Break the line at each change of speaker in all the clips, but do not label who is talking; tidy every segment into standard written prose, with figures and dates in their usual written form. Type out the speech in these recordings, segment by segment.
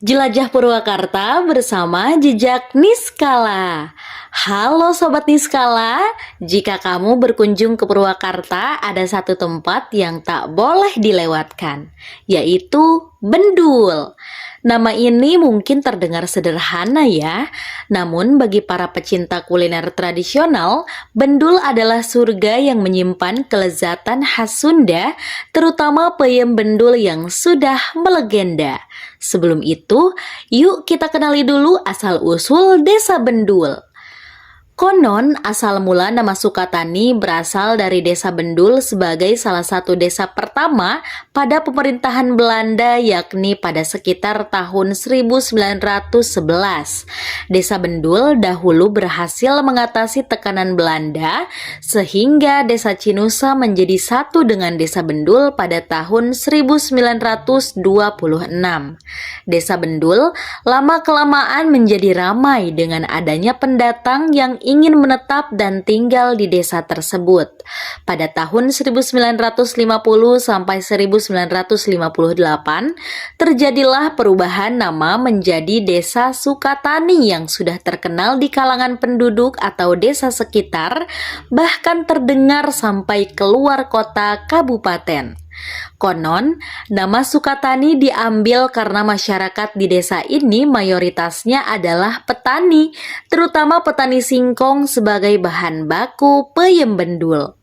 Jelajah Purwakarta bersama Jejak Niskala. Halo Sobat Niskala, jika kamu berkunjung ke Purwakarta, ada satu tempat yang tak boleh dilewatkan, yaitu Bendul. Nama ini mungkin terdengar sederhana ya, namun bagi para pecinta kuliner tradisional, Bendul adalah surga yang menyimpan kelezatan khas Sunda, terutama peyem Bendul yang sudah melegenda. Sebelum itu, yuk kita kenali dulu asal-usul Desa Bendul. Konon, asal mula nama Sukatani berasal dari Desa Bendul sebagai salah satu desa pertama pada pemerintahan Belanda, yakni pada sekitar tahun 1911. Desa Bendul dahulu berhasil mengatasi tekanan Belanda sehingga Desa Cinusa menjadi satu dengan Desa Bendul pada tahun 1926. Desa Bendul lama-kelamaan menjadi ramai dengan adanya pendatang yang ingin menetap dan tinggal di desa tersebut. Pada tahun 1950 sampai 1958, terjadilah perubahan nama menjadi Desa Sukatani yang sudah terkenal di kalangan penduduk atau desa sekitar, bahkan terdengar sampai keluar kota kabupaten. Konon, nama Sukatani diambil karena masyarakat di desa ini mayoritasnya adalah petani, terutama petani singkong sebagai bahan baku peyem Bendul.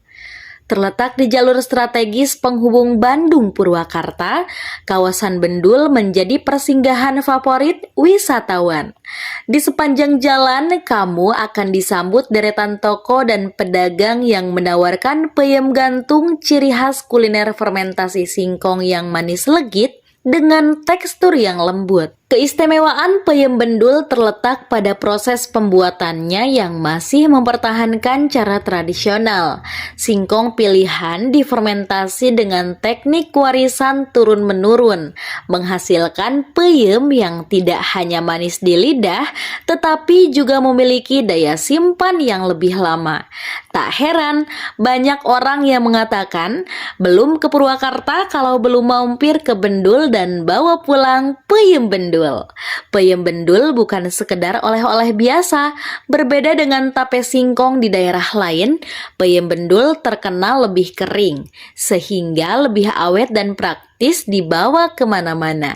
Terletak di jalur strategis penghubung Bandung Purwakarta, kawasan Bendul menjadi persinggahan favorit wisatawan. Di sepanjang jalan, kamu akan disambut deretan toko dan pedagang yang menawarkan peyem gantung ciri khas kuliner fermentasi singkong yang manis legit dengan tekstur yang lembut. Keistimewaan peyem Bendul terletak pada proses pembuatannya yang masih mempertahankan cara tradisional. Singkong pilihan difermentasi dengan teknik warisan turun-menurun, menghasilkan peyem yang tidak hanya manis di lidah, tetapi juga memiliki daya simpan yang lebih lama. Tak heran, banyak orang yang mengatakan belum ke Purwakarta kalau belum mampir ke Bendul dan bawa pulang peyem Bendul. Peyem Bendul bukan sekedar oleh-oleh biasa. Berbeda dengan tape singkong di daerah lain, peyem Bendul terkenal lebih kering, sehingga lebih awet dan praktis dibawa kemana-mana.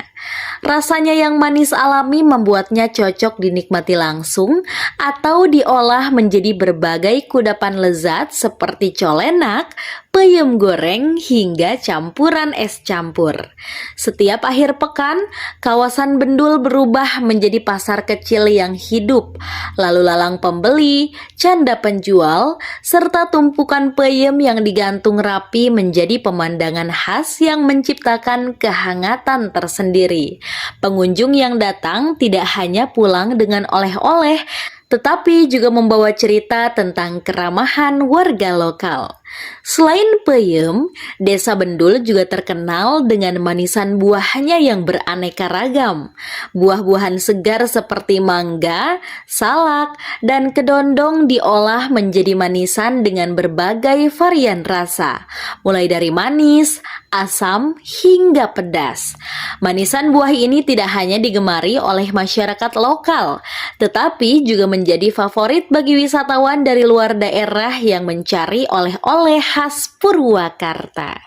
Rasanya yang manis alami membuatnya cocok dinikmati langsung atau diolah menjadi berbagai kudapan lezat seperti colenak, peyem goreng, hingga campuran es campur. Setiap akhir pekan, kawasan Bendul berubah menjadi pasar kecil yang hidup. Lalu lalang pembeli, canda penjual, serta tumpukan peyem yang digantung rapi menjadi pemandangan khas yang menciptakan kehangatan tersendiri. Pengunjung yang datang tidak hanya pulang dengan oleh-oleh, tetapi juga membawa cerita tentang keramahan warga lokal. Selain peyem, Desa Bendul juga terkenal dengan manisan buahnya yang beraneka ragam. Buah-buahan segar seperti mangga, salak, dan kedondong diolah menjadi manisan dengan berbagai varian rasa, mulai dari manis, asam, hingga pedas. Manisan buah ini tidak hanya digemari oleh masyarakat lokal, tetapi juga menjadi favorit bagi wisatawan dari luar daerah yang mencari oleh-oleh khas Purwakarta.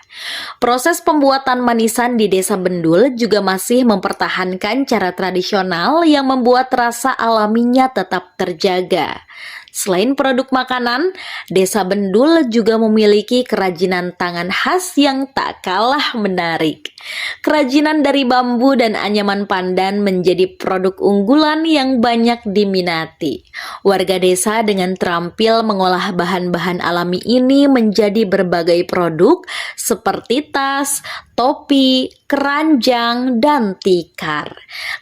Proses pembuatan manisan di Desa Bendul juga masih mempertahankan cara tradisional yang membuat rasa alaminya tetap terjaga. Selain produk makanan, Desa Bendul juga memiliki kerajinan tangan khas yang tak kalah menarik. Kerajinan dari bambu dan anyaman pandan menjadi produk unggulan yang banyak diminati. Warga desa dengan terampil mengolah bahan-bahan alami ini menjadi berbagai produk seperti tas, topi, keranjang, dan tikar.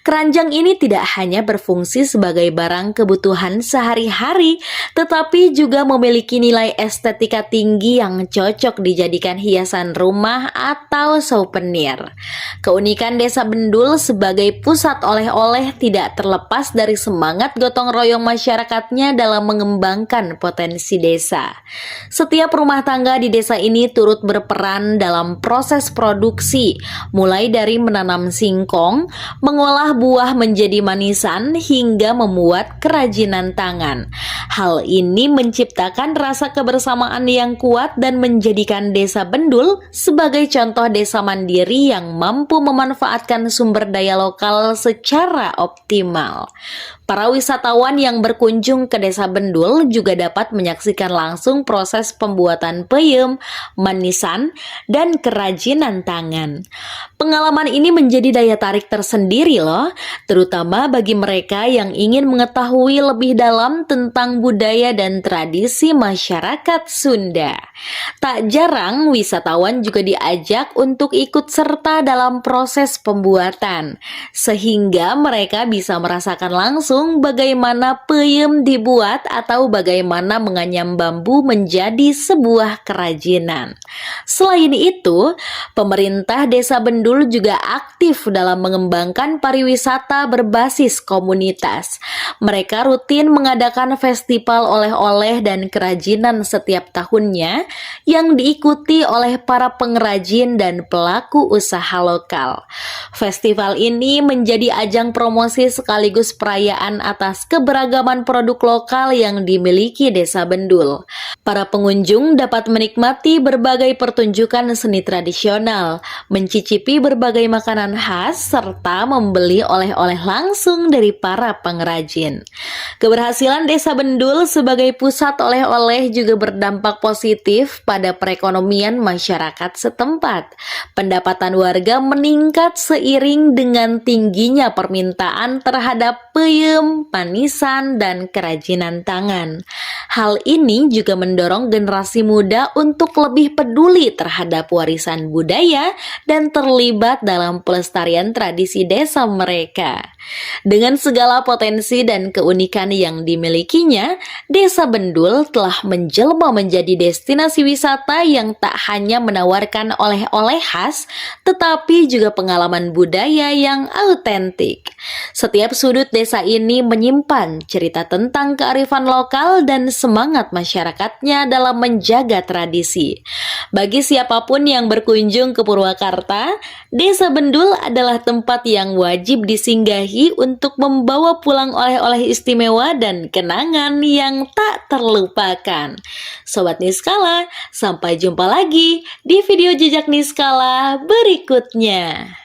Keranjang ini tidak hanya berfungsi sebagai barang kebutuhan sehari-hari, tetapi juga memiliki nilai estetika tinggi yang cocok dijadikan hiasan rumah atau souvenir. Keunikan Desa Bendul sebagai pusat oleh-oleh tidak terlepas dari semangat gotong royong masyarakatnya dalam mengembangkan potensi desa. Setiap rumah tangga di desa ini turut berperan dalam proses produksi produksi, mulai dari menanam singkong, mengolah buah menjadi manisan, hingga membuat kerajinan tangan. Hal ini menciptakan rasa kebersamaan yang kuat dan menjadikan Desa Bendul sebagai contoh desa mandiri yang mampu memanfaatkan sumber daya lokal secara optimal. Para wisatawan yang berkunjung ke Desa Bendul juga dapat menyaksikan langsung proses pembuatan peyem, manisan, dan kerajinan tangan. Pengalaman ini menjadi daya tarik tersendiri loh, terutama bagi mereka yang ingin mengetahui lebih dalam tentang budaya dan tradisi masyarakat Sunda. Tak jarang wisatawan juga diajak untuk ikut serta dalam proses pembuatan, sehingga mereka bisa merasakan langsung bagaimana peyem dibuat atau bagaimana menganyam bambu menjadi sebuah kerajinan. Selain itu, pemerintah Desa Bendul juga aktif dalam mengembangkan pariwisata berbasis komunitas. Mereka rutin mengadakan festival oleh-oleh dan kerajinan setiap tahunnya yang diikuti oleh para pengrajin dan pelaku usaha lokal. Festival ini menjadi ajang promosi sekaligus perayaan atas keberagaman produk lokal yang dimiliki Desa Bendul. Para pengunjung dapat menikmati berbagai pertunjukan seni tradisional, mencicipi berbagai makanan khas, serta membeli oleh-oleh langsung dari para pengrajin. Keberhasilan Desa Bendul sebagai pusat oleh-oleh juga berdampak positif pada perekonomian masyarakat setempat. Pendapatan warga meningkat seiring dengan tingginya permintaan terhadap peyem, manisan, dan kerajinan tangan. Hal ini juga mendorong generasi muda untuk lebih peduli terhadap warisan budaya dan terlibat dalam pelestarian tradisi desa mereka. Dengan segala potensi dan keunikan yang dimilikinya, Desa Bendul telah menjelma menjadi destinasi wisata yang tak hanya menawarkan oleh-oleh khas, tetapi juga pengalaman budaya yang autentik. Setiap sudut desa ini menyimpan cerita tentang kearifan lokal dan semangat masyarakatnya dalam menjaga tradisi. Bagi siapapun yang berkunjung ke Purwakarta, Desa Bendul adalah tempat yang wajib disinggahi untuk membawa pulang oleh-oleh istimewa dan kenangan yang tak terlupakan. Sobat Niskala, sampai jumpa lagi di video jejak Niskala berikutnya.